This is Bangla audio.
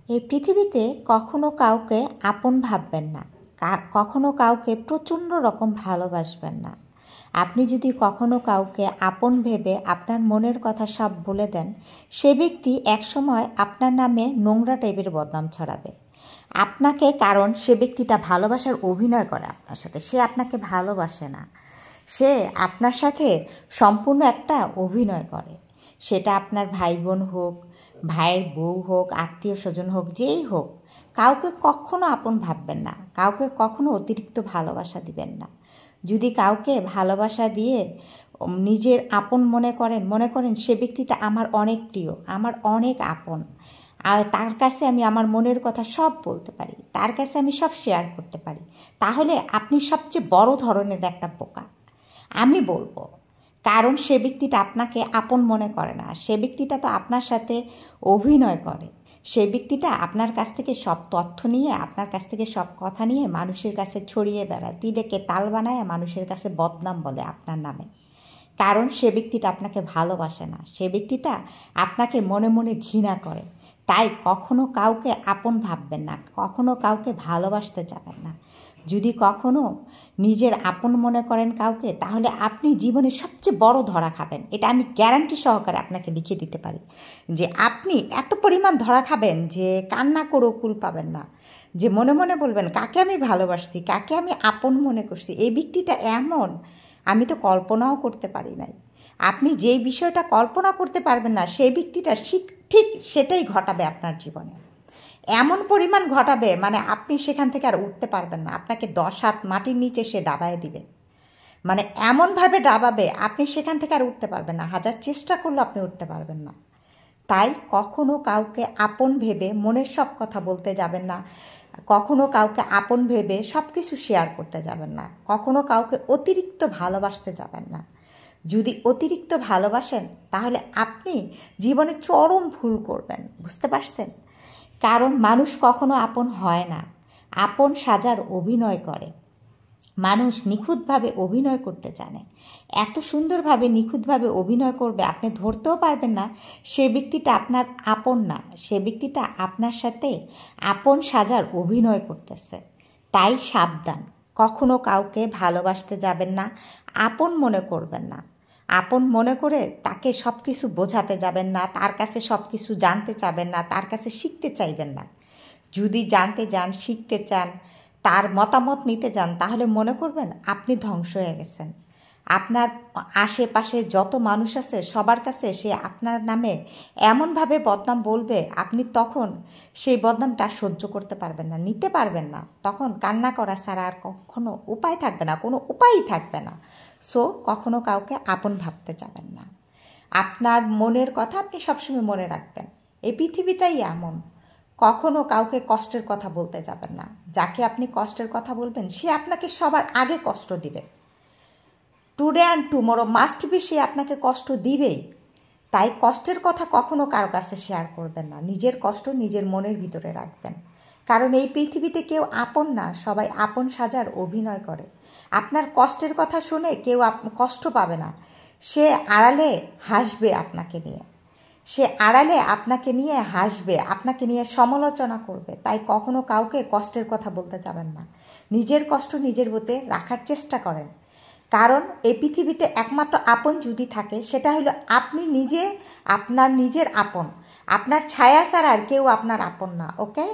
এই পৃথিবীতে কখনো কাউকে আপন ভাববেন না, কখনো কাউকে প্রচণ্ড রকম ভালোবাসবেন না। আপনি যদি কখনো কাউকে আপন ভেবে আপনার মনের কথা সব বলে দেন, সে ব্যক্তি একসময় আপনার নামে নোংরা টাইপের বদনাম ছড়াবে আপনাকে, কারণ সে ব্যক্তিটা ভালোবাসার অভিনয় করে আপনার সাথে। সে আপনাকে ভালোবাসে না, সে আপনার সাথে সম্পূর্ণ একটা অভিনয় করে। সেটা আপনার ভাই বোন হোক, ভাইয়ের বউ হোক, আত্মীয় স্বজন হোক, যেই হোক, কাউকে কখনো আপন ভাববেন না, কাউকে কখনো অতিরিক্ত ভালোবাসা দিবেন না। যদি কাউকে ভালোবাসা দিয়ে নিজের আপন মনে করেন সে ব্যক্তিটা আমার অনেক প্রিয়, আমার অনেক আপন, আর তার কাছে আমি আমার মনের কথা সব বলতে পারি, তার কাছে আমি সব শেয়ার করতে পারি, তাহলে আপনি সবচেয়ে বড় ধরনের একটা বোকা, আমি বলবো। কারণ সে ব্যক্তিটা আপনাকে আপন মনে করে না, সে ব্যক্তিটা তো আপনার সাথে অভিনয় করে। সে ব্যক্তিটা আপনার কাছ থেকে সব তথ্য নিয়ে, আপনার কাছ থেকে সব কথা নিয়ে মানুষের কাছে ছড়িয়ে বেড়ায়, তিলেকে তাল বানায় মানুষের কাছে বদনাম বলে আপনার নামে। কারণ সে ব্যক্তিটা আপনাকে ভালোবাসে না, সে ব্যক্তিটা আপনাকে মনে মনে ঘৃণা করে। তাই কখনো কাউকে আপন ভাববেন না, কখনো কাউকে ভালোবাসতে যাবেন না। যদি কখনো নিজের আপন মনে করেন কাউকে, তাহলে আপনি জীবনে সবচেয়ে বড় ধরা খাবেন। এটা আমি গ্যারান্টি সহকারে আপনাকে লিখে দিতে পারি যে আপনি এত পরিমাণ ধরা খাবেন যে কান্না করেও কুল পাবেন না, যে মনে মনে বলবেন কাকে আমি ভালোবাসছি, কাকে আমি আপন মনে করছি, এই ব্যক্তিটা এমন আমি তো কল্পনাও করতে পারি নাই। আপনি যেই বিষয়টা কল্পনা করতে পারবেন না, সেই ব্যক্তিটা ঠিক সেটাই ঘটাবে আপনার জীবনে। এমন পরিমাণ ঘটাবে, মানে আপনি সেখান থেকে আর উঠতে পারবেন না, আপনাকে 10 হাত মাটির নিচে সে ডাবায় দিবে, মানে এমনভাবে ডাবাবে আপনি সেখান থেকে আর উঠতে পারবেন না, হাজার চেষ্টা করলেও আপনি উঠতে পারবেন না। তাই কখনো কাউকে আপন ভেবে মনের সব কথা বলতে যাবেন না, কখনো কাউকে আপন ভেবে সব কিছু শেয়ার করতে যাবেন না, কখনো কাউকে অতিরিক্ত ভালোবাসতে যাবেন না। যদি অতিরিক্ত ভালোবাসেন তাহলে আপনি জীবনে চরম ভুল করবেন, বুঝতে পারছেন? কারণ মানুষ কখনো আপন হয় না, আপন সাজার অভিনয় করে। মানুষ নিখুঁতভাবে অভিনয় করতে জানে, এত সুন্দরভাবে নিখুঁতভাবে অভিনয় করবে আপনি ধরতেও পারবেন না সে ব্যক্তিটা আপনার আপন না, সে ব্যক্তিটা আপনার সাথে আপন সাজার অভিনয় করতেছে। তাই সাবধান, কখনো কাউকে ভালোবাসতে যাবেন না, আপন মনে করবেন না। আপন মনে করে তাকে সব কিছু বোঝাতে যাবেন না, তার কাছে সব কিছু জানতে চাবেন না, তার কাছে শিখতে চাইবেন না। যদি জানতে চান, শিখতে চান, তার মতামত নিতে চান, তাহলে মনে করবেন আপনি ধ্বংস হয়ে গেছেন। আপনার আশেপাশে যত মানুষ আছে সবার কাছে সে আপনার নামে এমনভাবে বদনাম বলবে, আপনি তখন সেই বদনামটা সহ্য করতে পারবেন না, নিতে পারবেন না। তখন কান্না করা ছাড়া আর কখনো উপায় থাকবে না, কোনো উপায়ই থাকবে না। সো কখনো কাউকে আপন ভাবতে যাবেন না। আপনার মনের কথা আপনি সবসময় মনে রাখবেন। এই পৃথিবীটাই এমন, কখনো কাউকে কষ্টের কথা বলতে যাবেন না। যাকে আপনি কষ্টের কথা বলবেন সে আপনাকে সবার আগে কষ্ট দিবে। Today and tomorrow must be, সে আপনাকে কষ্ট দিবেই। তাই কষ্টের কথা কখনো কারো কাছে শেয়ার করবেন না, নিজের কষ্ট নিজের মনের ভিতরে রাখবেন। কারণ এই পৃথিবীতে কেউ আপন না, সবাই আপন সাজার অভিনয় করে। আপনার কষ্টের কথা শুনে কেউ কষ্ট পাবে না, সে আড়ালে হাসবে আপনাকে নিয়ে, সে আড়ালে আপনাকে নিয়ে হাসবে, আপনাকে নিয়ে সমালোচনা করবে। তাই কখনো কাউকে কষ্টের কথা বলতে যাবেন না, নিজের কষ্ট নিজের মধ্যে রাখার চেষ্টা করেন। কারণ এই পৃথিবীতে একমাত্র আপন যদি থাকে সেটা হলো আপনি নিজে, আপনার নিজের আপন। আপনার ছায়া ছাড়া আর কেউ আপনার আপন না। ওকে।